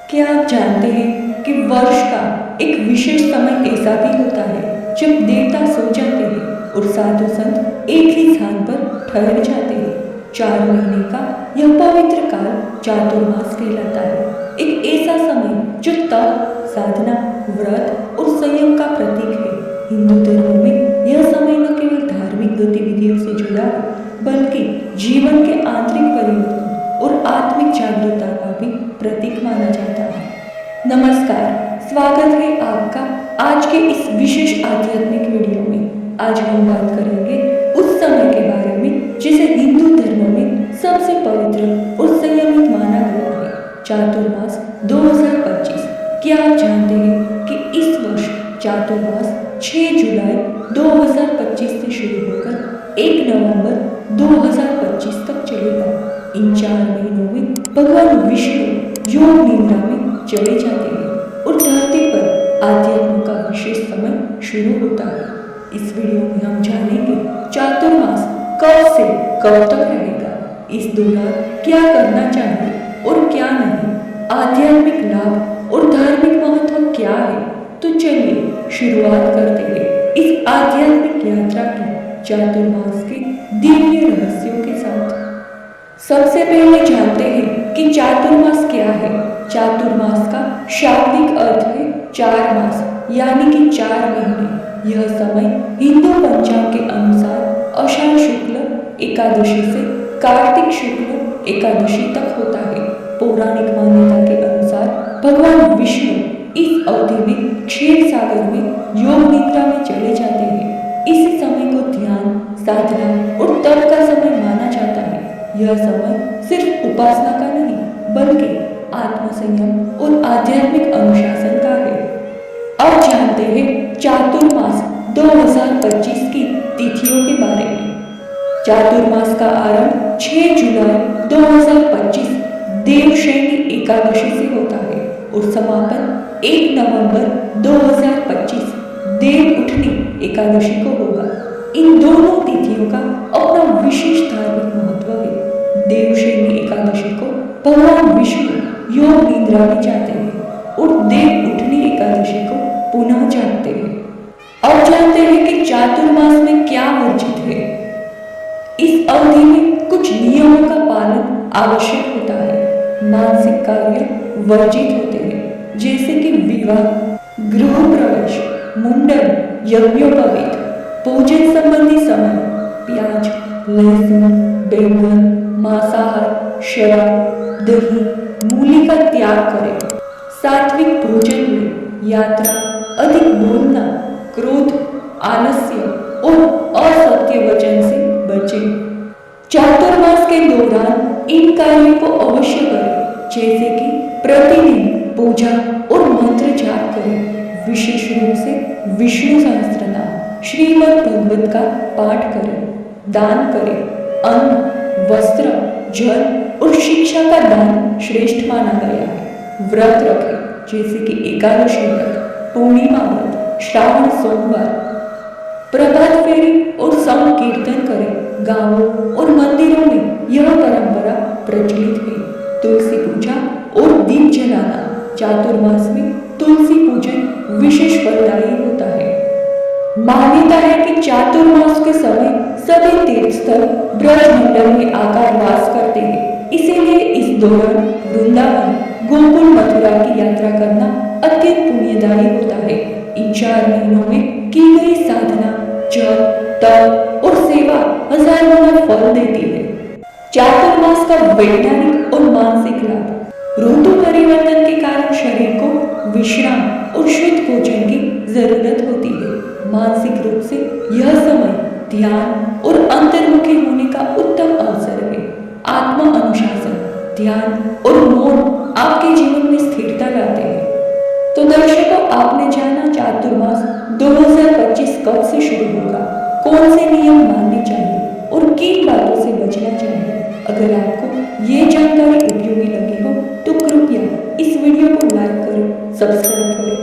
क्या आप जानते हैं कि वर्ष का एक विशेष समय ऐसा भी होता है जब देवता सो जाते हैं और साधु संत एक ही स्थान पर ठहर जाते हैं। 4 महीने का यह पवित्र काल चातुर्मास कहलाता है। एक ऐसा समय जो तप, साधना, व्रत और संयम का प्रतीक है। हिंदू धर्म में यह समय न केवल धार्मिक गतिविधियों से जुड़ा है, बल्कि जीवन के आंतरिक परिवर्तन और आत्मिक जागरूकता का भी प्रतीक माना जाता है। नमस्कार, स्वागत है आपका आज के इस विशेष आध्यात्मिक वीडियो में। आज हम बात करेंगे उस समय के बारे में जिसे हिंदू धर्म में सबसे पवित्र और संयमित माना गया है, चातुर्मास 2025। क्या आप जानते हैं कि इस वर्ष चातुर्मास 6 जुलाई 2025 से शुरू होकर 1 नवंबर 2025 तक चलेगा। इन 4 महीनों में भगवान विष्णु योग निद्रा में चले जाते हैं और धरती पर आध्यात्म का विशेष समय शुरू होता है। इस वीडियो में हम जानेंगे चातुर्मास कब से कब तक रहेगा, इस दौरान क्या करना चाहिए और क्या नहीं, आध्यात्मिक लाभ और धार्मिक महत्व क्या है। तो चलिए शुरुआत करते हैं इस आध्यात्मिक यात्रा की चातुर्मास के दिव्य रहस्यों के साथ। सबसे पहले जानते हैं कि चातुर्मास क्या है। चातुर्मास का शाब्दिक अर्थ है 4 मास, यानी कि 4 महीने। यह समय हिंदू पंचांग के अनुसार आषाढ़ शुक्ल एकादशी से कार्तिक शुक्ल एकादशी तक होता है। पौराणिक मान्यता के अनुसार भगवान विष्णु इस अवधि में क्षीर सागर में योग निद्रा में चले जाते हैं। इसी समय को ध्यान, साधना और तप का समय माना जाता है। यह समय सिर्फ उपासना का नहीं, बल्कि आत्मसंयम और आध्यात्मिक अनुशासन का है। अब जानते हैं चातुर्मास 2025 की तिथियों के बारे में। चातुर्मास का आरंभ 6 जुलाई 2025 देवशयनी एकादशी से होता है और समापन 1 नवंबर 2025 देव उठनी एकादशी को होगा। इन दोनों तिथियों का अपना विशेष धार्मिक महत्व है। देवशयनी एकादशी को भगवान विष्णु योग निद्रा में जाते हैं और देव उठनी एकादशी को पुनः जागते हैं। अब जानते हैं कि चातुर्मास में क्या वर्जित है। इस अवधि में कुछ नियमों का पालन आवश्यक होता है। मानसिक कार्य वर्जित होते हैं, जैसे कि विवाह, गृह प्रवेश, मुंडन, यज्ञोपवीत, भोजन संबंधी समय, प्याज, लहसुन, बैंगन, मांसाहार, शराब, दही, मूली का त्याग करें। सात्विक भोजन में यात्रा, अधिक बोलना, क्रोध, आलस्य और असत्य वचन से बचें। चातुर्मास के दौरान इन कार्यों को अवश्य करें, जैसे कि प्रतिदिन पूजा और मंत्र जाप करें। विशेष रूप से विष्णु सहस्त्रनाम, श्रीमद् भगवत का पाठ करें। दान करें। अन्न, वस्त्र, जल और शिक्षा का दान श्रेष्ठ माना गया है। व्रत रखें, जैसे कि एकादशी व्रत, पूर्णिमा व्रत, श्रावण सोमवार। प्रभात फेरी और संकीर्तन करें। गांवों और मंदिरों में यह परंपरा प्रचलित है। तुलसी पूजा और दीप जलाना। चातुर्मास में तुलसी पूजन विशेष फलदायी होता है। मान्यता है कि चातुर्मास के समय सभी तीर्थस्थल ब्रजमंडल में आकर वास करते हैं। इसीलिए इस दौरान वृंदावन, गोकुल, मथुरा की यात्रा करना अत्यंत पुण्यदायी होता है। इन 4 महीनों में की गई साधना, जप, तप और सेवा 1000 गुना फल देती है। चातुर्मास का वैज्ञानिक और मानसिक लाभ। ऋतु परिवर्तन के कारण शरीर को विश्राम और शुद्ध भोजन की जरूरत होती है। मानसिक रूप से यह समय ध्यान और अंतर्मुखी होने का उत्तम अवसर है। आत्म अनुशासन, ध्यान और मौन आपके जीवन में स्थिरता लाते हैं। तो दर्शकों, आपने जाना चातुर्मास 2025 कब से शुरू होगा, कौन से नियम मानने चाहिए और किन बातों से बचना चाहिए। अगर आपको ये जानकारी उपयोगी लगी हो तो कृपया इस वीडियो को लाइक करें, सब्सक्राइब करें